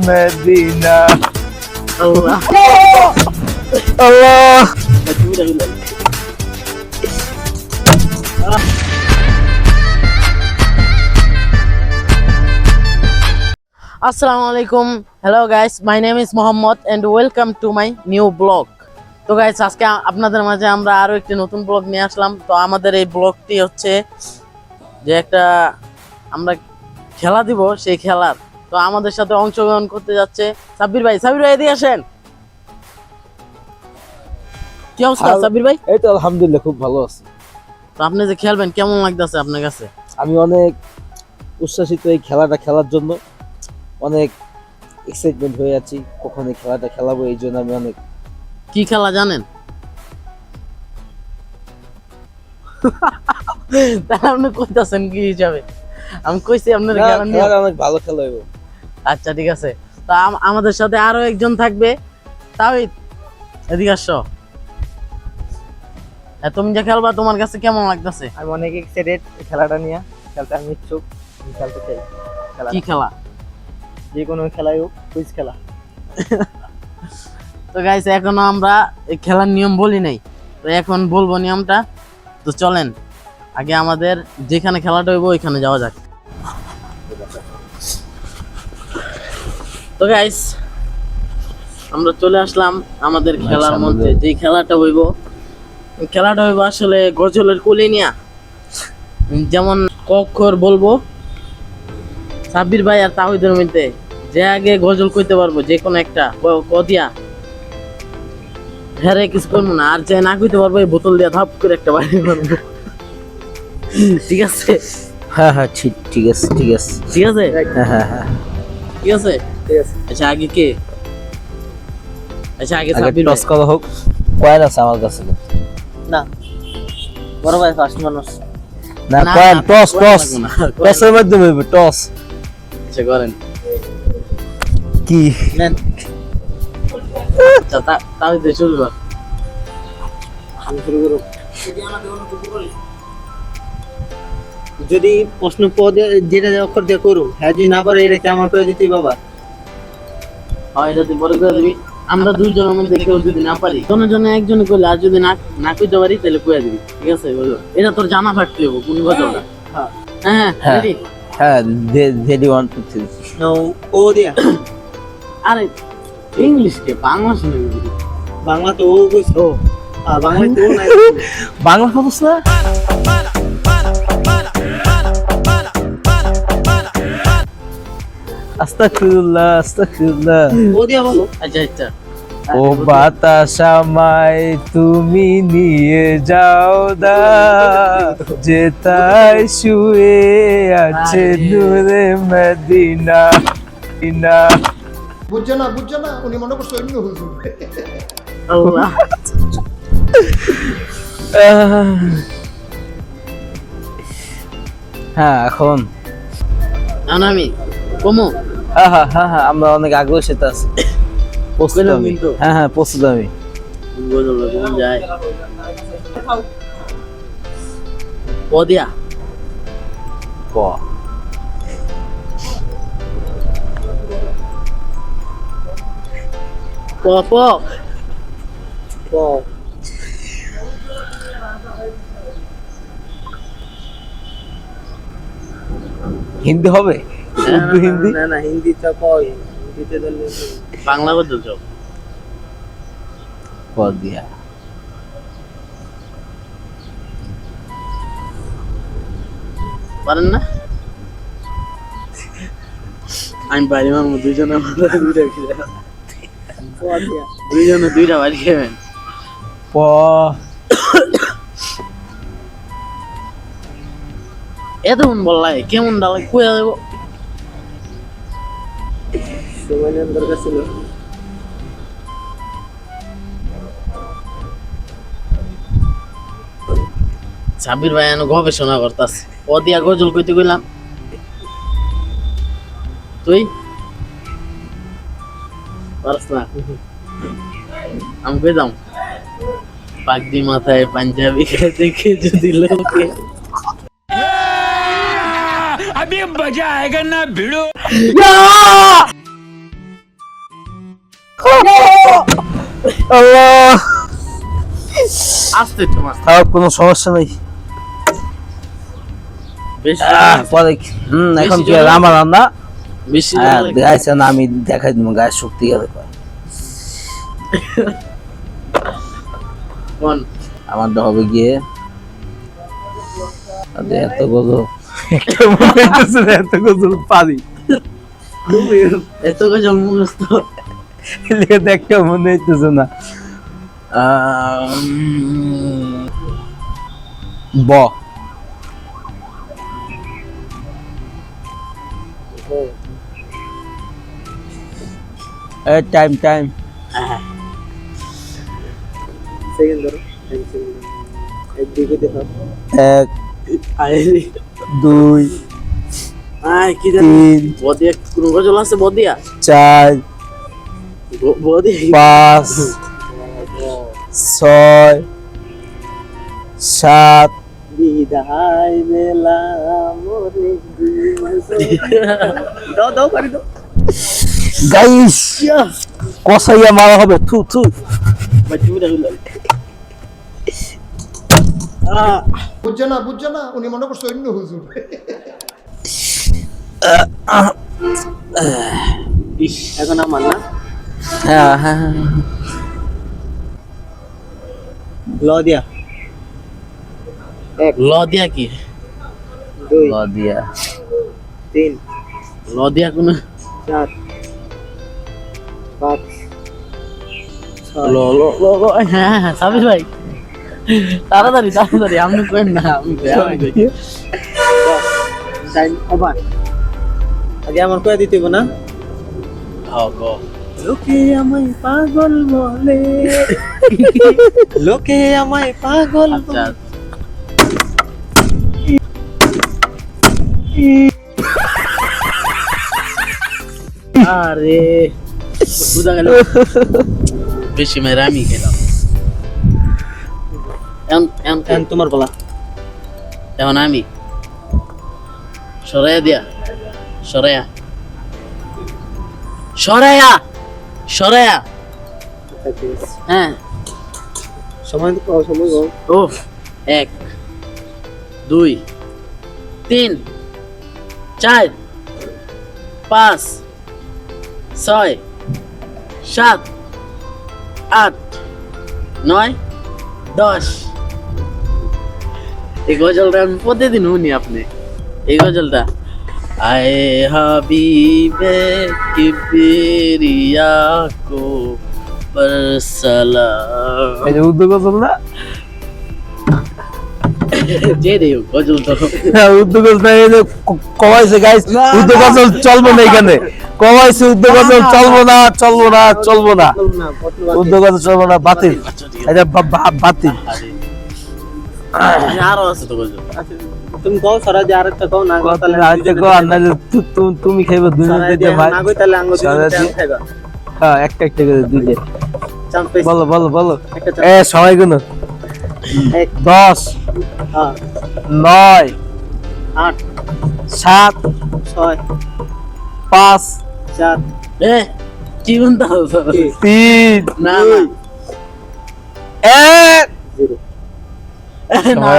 Medina. আল্লাহ আল্লাহ আসসালামু আলাইকুম, hello guys, my name is Mohammad and welcome to my new blog. তো গাইস, আজকে আপনাদের মাঝে আমরা আরো একটি নতুন ব্লগ নিয়ে আসলাম। তো আমাদের এই ব্লগটি হচ্ছে যে একটা আমরা খেলা দিব, সেই খেলার তো আমাদের সাথে অংশগ্রহণ করতে যাচ্ছে সাব্বির ভাই। সাব্বির ভাই এদিকে আসেন। কি অবস্থা সাব্বির ভাই? এই তো আলহামদুলিল্লাহ, খুব ভালো আছি। তো আপনি যে খেলবেন কেমন লাগতেছে আপনার কাছে? আমি অনেক উচ্ছ্বাসিত এই খেলাটা খেলার জন্য, অনেক এক্সাইটমেন্ট হয়ে আছি কখন এই খেলাটা খেলাবো। এই জন্য আমি অনেক। কি খেলা জানেন? তাহলে আপনি কইতাছেন কি হিসাবে? আমি কইছি আপনার খেলা নিয়ে অনেক ভালো খেলা হইব। আচ্ছা ঠিক আছে। তো আমাদের সাথে আরো একজন থাকবে, তাওহিদ, এদিকে আসো। তুমি যে খেলবা, তোমার কাছে কেমন লাগতেছে? আমি অনেক এক্সাইটেড খেলাটা নিয়ে, খেলতে আমি ইচ্ছুক। আমি খেলতে চাই খেলা। কি খেলা? যে কোনো খেলাই হোক, কুইজ খেলা। তো গাইস, এখনো আমরা এই খেলার নিয়ম বলি নাই, তো এখন বলবো নিয়মটা। তো চলেন আগে আমাদের যেখানে খেলাটা হইব ওইখানে যাওয়া যাক। তো গাইস, আমরা চলে আসলাম আমাদের খেলার মধ্যে। যে খেলাটা হইব, খেলাটা হইব আসলে গজলের কলি নিয়া। যেমন কক্ষর বলবো সাব্বির ভাই আর তাহিদের মধ্যে যে আগে গজল কইতে পারবো যে কোনো একটা কদিয়া হ্যাঁ কিছু করবো না, আর যে না কইতে পারবো এই বোতল দিয়ে ধাপ করে একটা বাড়ি মারবো। ঠিক আছে? হ্যাঁ হ্যাঁ, ঠিক আছে ঠিক আছে ঠিক আছে হ্যাঁ হ্যাঁ হ্যাঁ ঠিক আছে ঠিক আছে। আচ্ছা আগে কে? আচ্ছা আগে আগে সাব্বির টস ভাই। করা হোক। কয়েন আছে আমার কাছে? না, বড় ভাই ফার্স্ট মানুষ। না, না, কয়েন। না, টস কয়েন টস লাগবে না, কয়েন। টসের মাধ্যমে হইবে, টস। আচ্ছা করেন। কি নেন, আচ্ছা তাহিদ শুরু কর। আমি শুরু করব। যদি প্রশ্ন পদে যেটা অক্ষর দিয়ে করুন, হ্যাঁ যদি না পারে এটা আমার করে দিতেই বাবা। হয় এটা তুই বড় করে দিবি। আমরা দুইজনের মধ্যে কেউ যদি না পারি, জনে একজনে কইলে, আর যদি না কইতে পারি তাহলে কইয়া দিবি। ঠিক আছে? বলো, এটা তোর জানা থাকতে হবে কোন গজলটা। হ্যাঁ হ্যাঁ হ্যাঁ। ready? হ্যাঁ, রেডি 1 2 3। নো, ও দিয়া আরে ইংলিশ কে বাংলা শুনে দিবি। বাংলা তো ও কইছ। ও বাংলা তো ও নাই। বাংলা খবর না? আস্তাগফিরুল্লাহ আস্তাগফিরুল্লাহ। ও দিয়া বলো। আচ্ছা আচ্ছা ও বাতাস আমায় তুমি নিয়ে যাও দা, যে তাই শুয়ে আছে নূরে মদিনা। বুঝছো না উনি মনে করছে অন্য হুজুর। আল্লাহ। হ্যাঁ এখন আমি কমো। হ্যাঁ হ্যাঁ হ্যাঁ হ্যাঁ, আমরা অনেক আগ্রহের সাথে আছি। প্রস্তুত কইলাম আমি। কিন্তু। হ্যাঁ হ্যাঁ প্রস্তুত আমি। গজল কোন যায় পদিয়া ক পপ ও হিন্দি হবে? উর্দু হিন্দি? না না, হিন্দি তো কই, হিন্দিতে দিলে বাংলা গজল যাও। ক দিয়া পারেন না? আমি বাড়ি মারবো দুইজনে, ও দিয়া। দুইজনে দুইটা বাড়ি খাবেন। প এতক্ষণ বললাই কেমন ডালে কুয়া দেবো। সময় নেন দরকার ছিল। সাব্বির ভাই এনে গবেষণা করতাছে। পদিয়া গজল কইতে কইলাম, তুই পারস না। আমি কই দাম পাগড়ি মাথায় পাঞ্জাবি খেতে যদি লোকে अभी मजा आएगा ना भिड़ो। আল্লাহ আস্তে একটু মার। তাও কোনো সমস্যা নেই। বেশি পরে এখন কি আর জোরে? আমার রান্না বেশি জোরে লাগে। দেখাইছে না, আমি দেখাই দিব গায়ের শক্তি গেলে কোন? আমারটা হবে গিয়ে এত গজল একটা মনে হইতেছে না, এত গজল পারি এত কিছু মুখস্থ। একটা মনে হইতেছে না। ব টাইম টাইম হ্যাঁ, সেকেন্ড ধরো, এক দিকে দেখো। 1 আইরে 2 আই কি জানি 3 বদিয়া কোন গজল আছে বদিয়া 4 বদিয়া 5 6 7 বিদায় বেলা মোরে দাও দাও পারি দাও। গাইস কসাইয়া মারা হবে থু থু বুঝছে না উনি মনে করছে অন্য হুজুর। এখন আমার না হ্যাঁ হ্যাঁ ল দিয়া ল দিয়া কি 2 দিয়া 3 ল দিয়া কোন 4 5 ল ল ল ল হ্যাঁ হ্যাঁ সাবির ভাই তাড়াতাড়ি তাড়াতাড়ি আপনি কইন না আমি কই টাইম ওভার। আগে আমার কয়ে দিতে হবে না? হাও গো লোকে আমায় পাগল বলে, লোকে আমায় পাগল আচ্ছা আরে বুঝা গেল বেশি মেরে আমি খেলাম এখন তোমার বলা। এখন আমি সরাইয়া দিয়া সরাইয়া সরাইয়া সরাইয়া হ্যাঁ সময় তো পাও, সময় পাও। ও 1 2 3 4 5 6 7 8 9 10 এই গজলটা আমি প্রতিদিন শুনি আপনি এই গজলটা আয়ে হাবিবে কিবরিয়া কো বরসালাম এই যে উর্দু গজল না, যে রে গজল তো উর্দু গজল না, এই যে কমাইছে গাইস, উর্দু গজল চলবো না এখানে, কমাইছে উর্দু গজল চলবো না চলবো না চলবো না, উর্দু গজল চলবো না, বাতিল, এটা বাতিল। আরো আছে তো গজল তুমি কও সরা যে আরেকটা কও না কও তাহলে আচ্ছা কো আর নাহলে তুমি খাইবা দুই সরাই দিতে দিয়ে ভাই, না কই তাহলে আঙ্গ সরাই দুইটা দিয়ে- খাইবা। হ্যাঁ একটা একটা করে দুইটা, চান্স পেয়েছি বলো বলো বলো, একটা এ সবাই গুলো 1 10 হ্যাঁ 9 8 7 6 5 4 এ কি বলতে 3 না না 1 0 না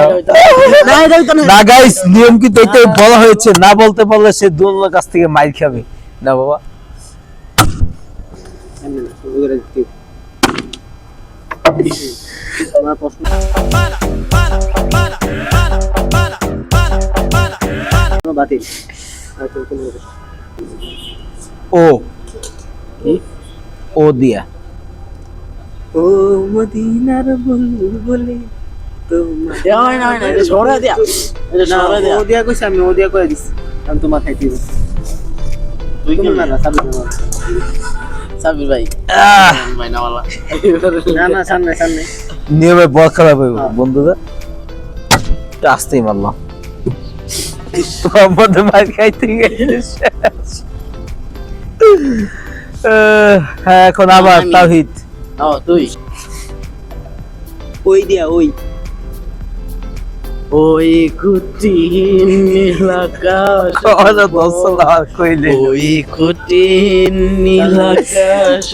এটা তো না না গাইস, নিয়ম কিন্তু এটাই বলা হয়েছে, না বলতে পারলে সে দুজনের কাছ থেকে মাইর খাবে না বাবা। এমনি না শুরু করে দিতে তোমার প্রশ্ন বাতিল। আচ্ছা তুমি বলো। ও ও দিয়া ও মদিনার বুলবুলি তোমার এ হয় না এটা সরা দিয়া এটা না সরা দিয়া ও দিয়া কইছি আমি ও দিয়া কই দিছি আমি তোমার খাইতে দিব তুই কি তুমি না না সাবির না সাবির ভাই আহ, মাইনাওয়ালা না না সামনে সামনে নিয়মে বল খারাপ হইব বন্ধুরা, একটু আসতেই মারলাম তোমার মধ্যে মার খাইতে গেছে। হ্যাঁ এখন আবার আমি- তাওহীদ, ও তুই ওই দিয়া ওই ওই কুটি নীলাকাশ কথা দর্শন আর কইলে ওই কুটি নীলাকাশ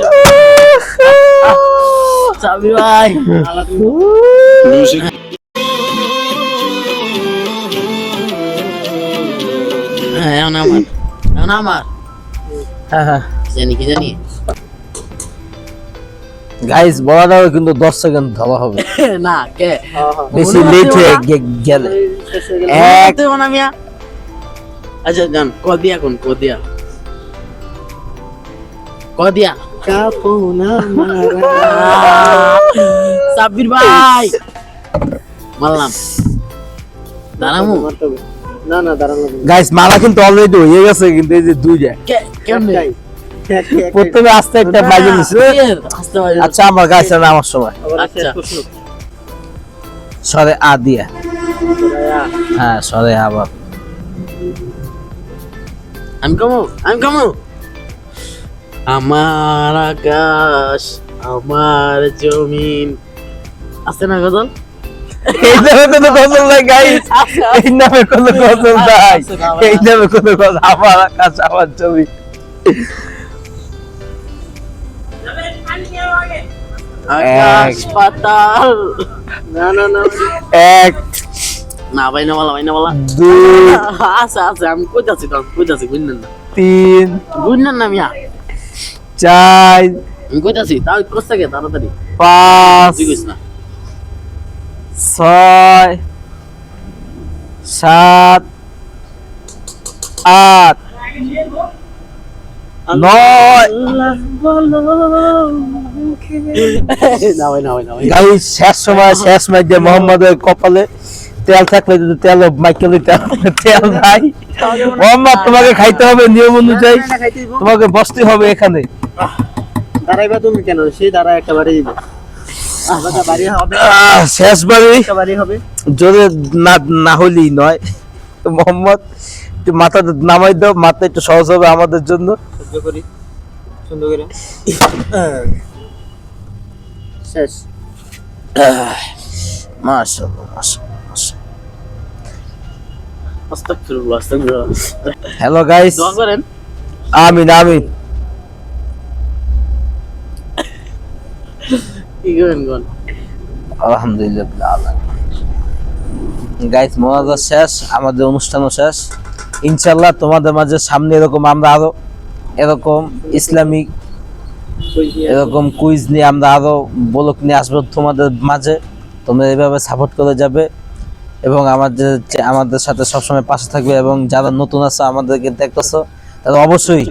সাবির ভাই হ্যাঁ এখন আমার হ্যাঁ হ্যাঁ কি জানি গাইস বলাটাও কিন্তু 10 সেকেন্ড ধরা হবে না কে বেশি লেট হয়ে গেলে এক তো না মিয়া আচ্ছা জান কদিয়া কাপনা মারা সাবির ভাই মারলাম দাঁড়ামু না না দাঁড়ানো গাইস মারা কিন্তু অলরেডি হয়ে গেছে কিন্তু এই যে দুইটা কেমনে প্রথমে আস্তে একটা বাজে নিছিল আসতে পারি আচ্ছা আমার গাইস আমার সময় আচ্ছা সরে আ দিয়া হ্যাঁ সরে আবার আমি কমো আমার আকাশ আমার জমিন আছে না গজল এই নামে কোনো গজল নাই গাইস এই নামে কোনো গজল নাই এই নামে কোনো গজল আমার আকাশ আমার জমি আকাশ পাতাল না না না এক না ভাই না বলা দুই আছে আমি কইতাছি বুঝলেন না তিন বুঝলেন না মিয়া চার আমি কইতাছি তাও করছে কে তাড়াতাড়ি পাঁচ বুঝিস না ছয় সাত আট নয় না ভাই গাইস শেষ মাইজে মোহাম্মদের কপালে তেল থাকলে যদি তেল মাইকেল তেল নাই মোহাম্মদ তোমাকে খাইতে হবে নিয়ম অনুযায়ী তোমাকে বসতে হবে এখানে দাঁড়াইবা তুমি কেন সেই দাঁড়া একটা বাড়ি দিবে বাড়ি হবে শেষ বাড়ি একটা বাড়ি হবে জোরে না হলেই নয় তো মোহাম্মদ একটু মাথা নামাই দাও মাথা একটু সহজ হবে আমাদের জন্য সহ্য করি সুন্দর করে শেষ মাশাআল্লাহ আস্তাগফিরুল্লাহ হ্যালো গাইস দোয়া করেন আমিন কি করেন কোন আলহামদুলিল্লাহ গাইস মোনাজাত শেষ আমাদের অনুষ্ঠানও শেষ ইনশাআল্লাহ তোমাদের মাঝে সামনে এরকম আমরা আরো এরকম ইসলামিক এরকম কুইজ নিয়ে আমরা আরো ব্লগ নিয়ে আসবো তোমাদের মাঝে তোমরা এইভাবে সাপোর্ট করে যাবে এবং আমাদের সাথে সবসময় পাশে থাকবে এবং যারা নতুন আছে আমাদেরকে দেখতেছো তারা অবশ্যই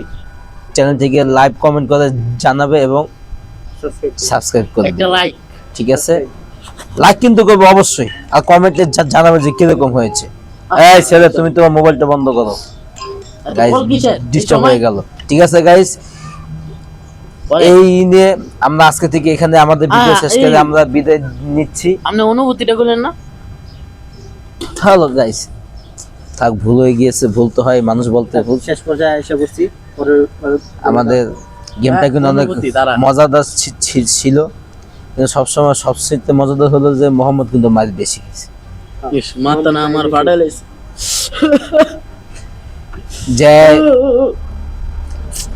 চ্যানেলটিকে লাইভ কমেন্ট করে জানাবে এবং সাবস্ক্রাইব করবে একটা লাইক ঠিক আছে লাইক কিন্তু করবে অবশ্যই আর কমেন্টে জানাবে যে কিরকম হয়েছে এই ছেলে তুমি তোমার মোবাইলটা বন্ধ করো গাইস ডিস্টার্ব হয়ে গেল ঠিক আছে গাইস এই নিয়ে আমরা আজকে থেকে এখানে আমাদের ভিডিও শেষ করে আমরা বিদায় নিচ্ছি আপনি অনুভূতিটা করলেন না হ্যালো গাইস থাক ভুল হয়ে গিয়েছে ভুল তো হয় মানুষ বলতে ভুল শেষ পর্যায়ে এসে বসছি আমাদের গেমটা কিন্তু অনেক অনুভূতি দ্বারা। মজাদার ছিল কিন্তু সবসময় সবচেয়ে মজাদার হলো যে মোহাম্মদ কিন্তু মার বেশি গেছে ইস মাথা না আমার ফাটাইলিস যে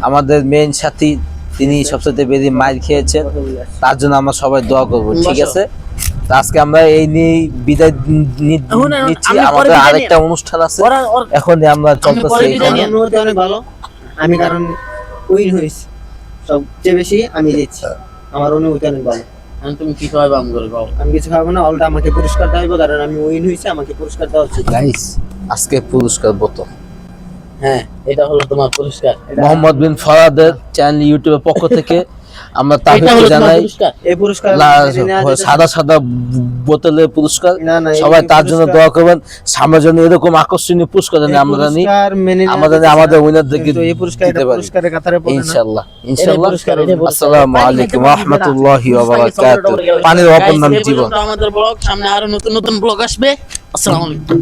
আমাদের মেইন সাথী তিনি সবচেয়ে বেশি মার খেয়েছেন তার জন্য আমরা সবাই দোয়া করব ঠিক আছে তো আজকে আমরা এই নিয়ে বিদায় নিচ্ছি আমি পরে আমাদের বিদায় আরেকটা অনুষ্ঠান আছে ওরা- এখন আমরা চলতেছি পরে বিদায় নিয়ে- অনুভূতি অনেক ভালো আমি কারণ উইন হয়েছি সবচেয়ে বেশি আমি জিতছি আমার অনুভূতি অনেক ভালো আমি তুমি কি খাওয়াবে আম করে খাও আমি কিছু খাবো না উল্টা আমাকে পুরস্কার দেওয়া হবে কারণ আমি উইন হয়েছি আমাকে পুরস্কার দেওয়া উচিত গাইস আজকে পুরস্কার বোতল হ্যাঁ এটা হলো তোমার পুরস্কার মোহাম্মদ বিন ফরাদের চ্যানেল ইউটিউবের পক্ষ থেকে আমরা এটা তাকে হলো তোমার জানাই পুরস্কার এই পুরস্কার সাদা বোতলের পুরস্কার না, না, এই সবাই তার জন্য পুরস্কার- দোয়া করবেন সামনের জন্য এরকম আকর্ষণীয় পুরস্কার জানি আমরা জানি আমাদের উইনারদেরকে এই পুরস্কার দিতে পারি পুরস্কারের কাতারে পড়ে না ইনশাআল্লাহ পুরস্কার, এটা পুরস্কার। আসসালামু আলাইকুম ওয়া রাহমাতুল্লাহি ওয়া বারাকাতুহু পানির অপর নাম Guys, এই জীবন পর্যন্ত আমাদের ব্লগ সামনে আরো নতুন ব্লগ আসবে আসসালামু আলাইকুম